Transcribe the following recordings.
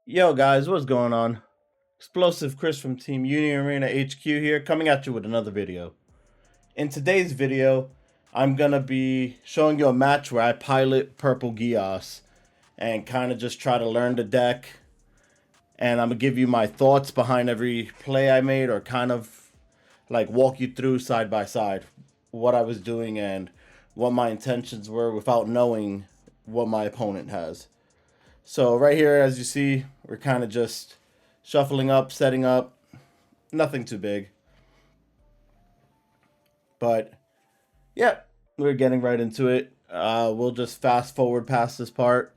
Yo guys, what's going on? Explosive Chris from Team Union Arena HQ here, coming at you with another video. In today's video, I'm gonna be showing you a match where I pilot purple Geass and kind of just try to learn the deck. And I'm gonna give you my thoughts behind every play I made, or kind of like walk you through side by side what I was doing and what my intentions were without knowing what my opponent has. So right here, as you see, we're kind of just shuffling up, setting up, nothing too big. But yeah, we're getting right into it. We'll just fast forward past this part.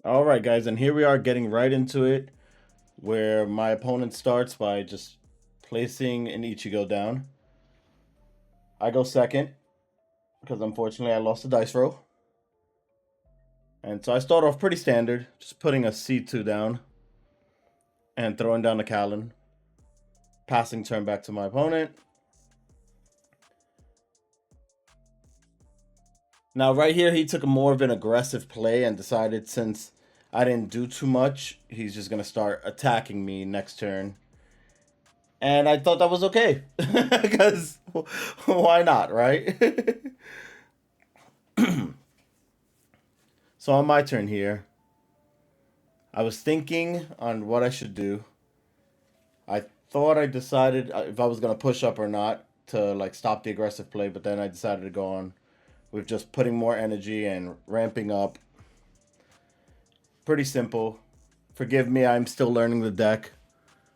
All right, guys, and here we are getting right into it, where my opponent starts by just placing an ichigo down. I go second, because unfortunately I lost the dice roll. And so I start off pretty standard, just putting a C2 down and throwing down the Kallen. Passing turn back to my opponent. Now, right here, he took more of an aggressive play and decided, since I didn't do too much, he's just going to start attacking me next turn. And I thought that was okay, because why not, right? So on my turn here, I was thinking on what I should do. I thought I decided if I was going to push up or not to like stop the aggressive play, but then I decided to go on with just putting more energy and ramping up. Pretty simple. Forgive me, I'm still learning the deck.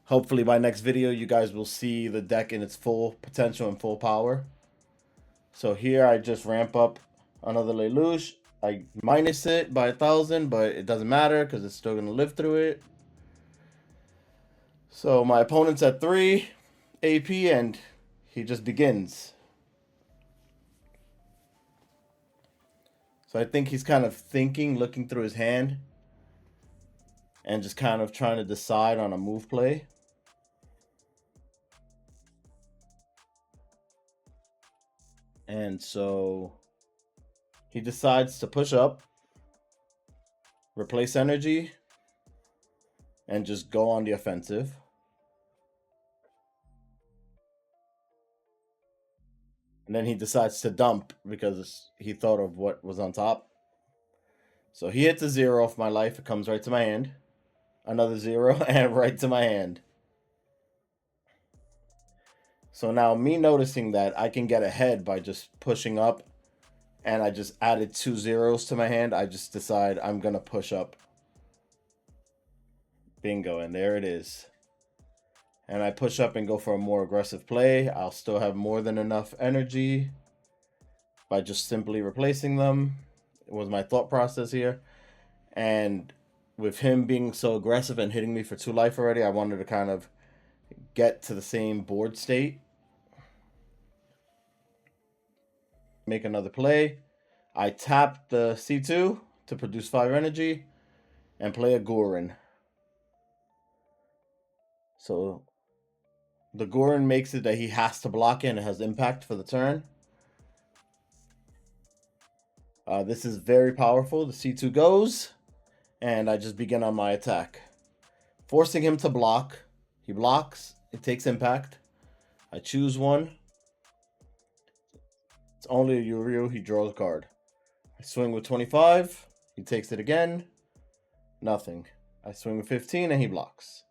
Hopefully by next video you guys will see the deck in its full potential and full power. So here I just ramp up another Lelouch. I minus it by 1,000, but it doesn't matter because it's still going to live through it. So my opponent's at 3 AP and he just begins. So I think he's kind of thinking, looking through his hand, and just kind of trying to decide on a move play. And so he decides to push up, replace energy, and just go on the offensive. And then he decides to dump because he thought of what was on top. So he hits a 0 off my life. It comes right to my hand. Another 0 and right to my hand. So now me noticing that I can get ahead by just pushing up, and I just added 2 zeros to my hand, I just decide I'm going to push up. Bingo, and there it is. And I push up and go for a more aggressive play. I'll still have more than enough energy by just simply replacing them. It was my thought process here. And with him being so aggressive and hitting me for 2 life already, I wanted to kind of get to the same board state. Make another play. I tap the C2 to produce 5 energy and play a Guren. So the Guren makes it that he has to block it and it has impact for the turn. This is very powerful. The C2 goes, and I just begin on my attack. Forcing him to block. He blocks. It takes impact. I choose one. It's only a Yuryu. He draws a card. I swing with 25. He takes it again. Nothing. I swing with 15 and he blocks.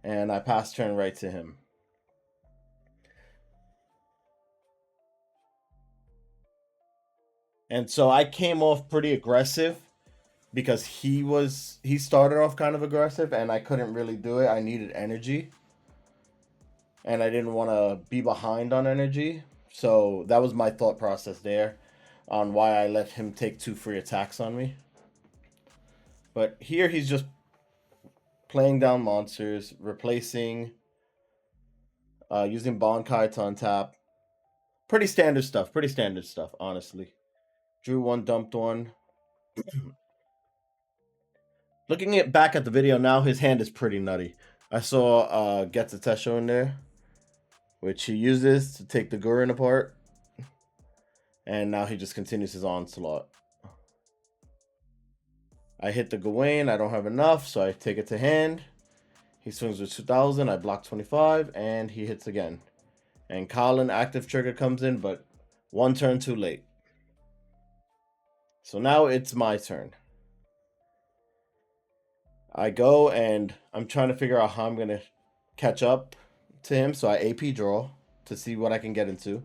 And I pass turn right to him. And so I came off pretty aggressive because he started off kind of aggressive and I couldn't really do it. I needed energy. And I didn't want to be behind on energy. So that was my thought process there on why I let him take 2 free attacks on me. But here he's just playing down monsters, replacing Using Bonkai to untap. Pretty standard stuff, honestly. Drew one, dumped one. Looking back at the video now, his hand is pretty nutty. I saw Gets a Tesho in there, which he uses to take the Guren apart. And now he just continues his onslaught. I hit the Gawain, I don't have enough, so I take it to hand. He swings with 2000, I block 25, and he hits again. And Kallen active trigger comes in, but one turn too late. So now it's my turn. I go and I'm trying to figure out how I'm going to catch up to him. So I AP draw to see what I can get into.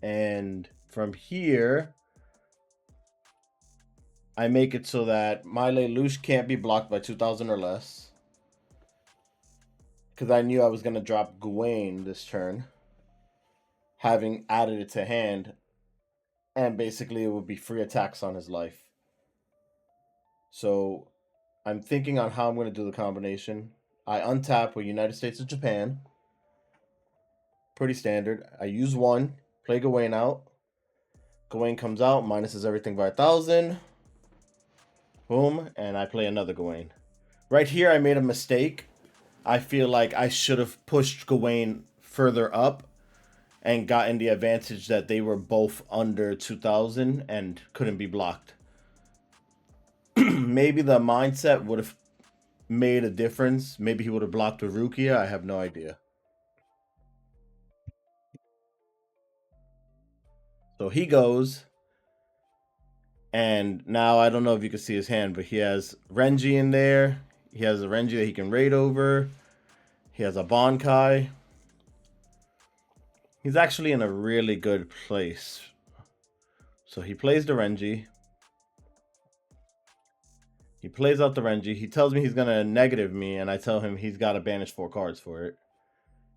And from here, I make it so that my Lelouch can't be blocked by 2000 or less. Because I knew I was going to drop Gawain this turn, having added it to hand. And basically it would be free attacks on his life. So I'm thinking on how I'm going to do the combination. I untap with United States of Japan. Pretty standard. I use one, play Gawain out. Gawain comes out, minuses everything by 1000. Boom, and I play another Gawain. Right here I made a mistake. I feel like I should have pushed Gawain further up and gotten the advantage that they were both under 2000 and couldn't be blocked. Maybe the mindset would have made a difference. Maybe he would have blocked with Rukia. I have no idea. So he goes. And now I don't know if you can see his hand, but he has Renji in there. He has a Renji that he can raid over. He has a Bonkai. He's actually in a really good place. So he plays the Renji. He plays out the Renji. He tells me he's going to negative me, and I tell him he's got to banish 4 cards for it.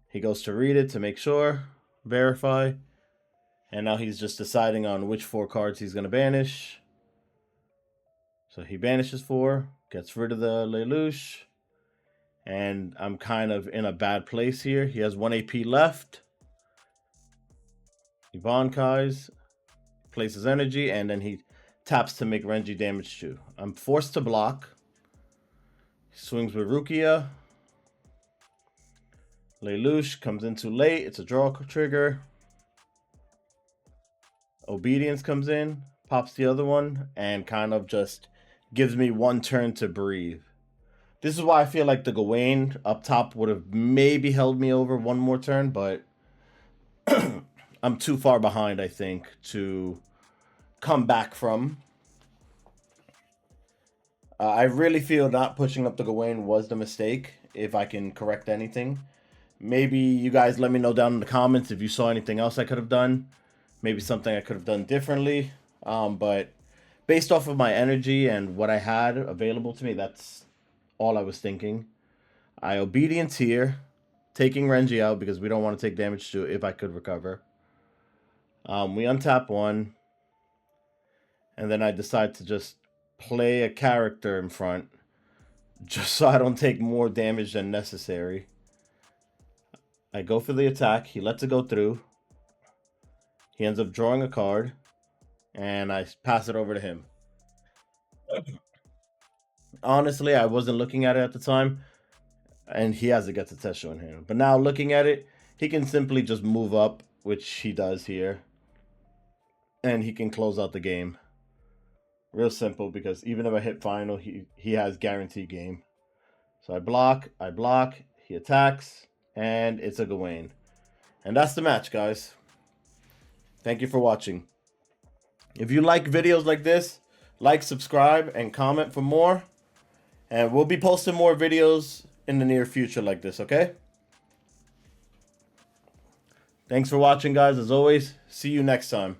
He goes to read it to make sure, verify. And now he's just deciding on which 4 cards he's going to banish. So he banishes 4, gets rid of the Lelouch. And I'm kind of in a bad place here. He has 1 AP left. He Bonkais, places energy, and then he taps to make Renji damage too. I'm forced to block. He swings with Rukia. Lelouch comes in too late. It's a draw trigger. Obedience comes in, pops the other one, and kind of just gives me 1 turn to breathe. This is why I feel like the Gawain up top would have maybe held me over 1 more turn, but I'm too far behind, I think, to come back from. I really feel not pushing up the Gawain was the mistake, if I can correct anything. Maybe you guys let me know down in the comments if you saw anything else I could have done. Maybe something I could have done differently. But based off of my energy and what I had available to me, that's all I was thinking. I obedience here, taking Renji out because we don't want to take damage to it if I could recover. We untap 1. And then I decide to just play a character in front just so I don't take more damage than necessary. I go for the attack. He lets it go through. He ends up drawing a card. And I pass it over to him. Honestly, I wasn't looking at it at the time. And he has to get the Tesho in hand. But now looking at it, he can simply just move up, which he does here. And he can close out the game. Real simple, because even if I hit final, he has guaranteed game. So I block, he attacks, and it's a Gawain. And that's the match, guys. Thank you for watching. If you like videos like this, like, subscribe, and comment for more. And we'll be posting more videos in the near future like this, okay? Thanks for watching, guys. As always, see you next time.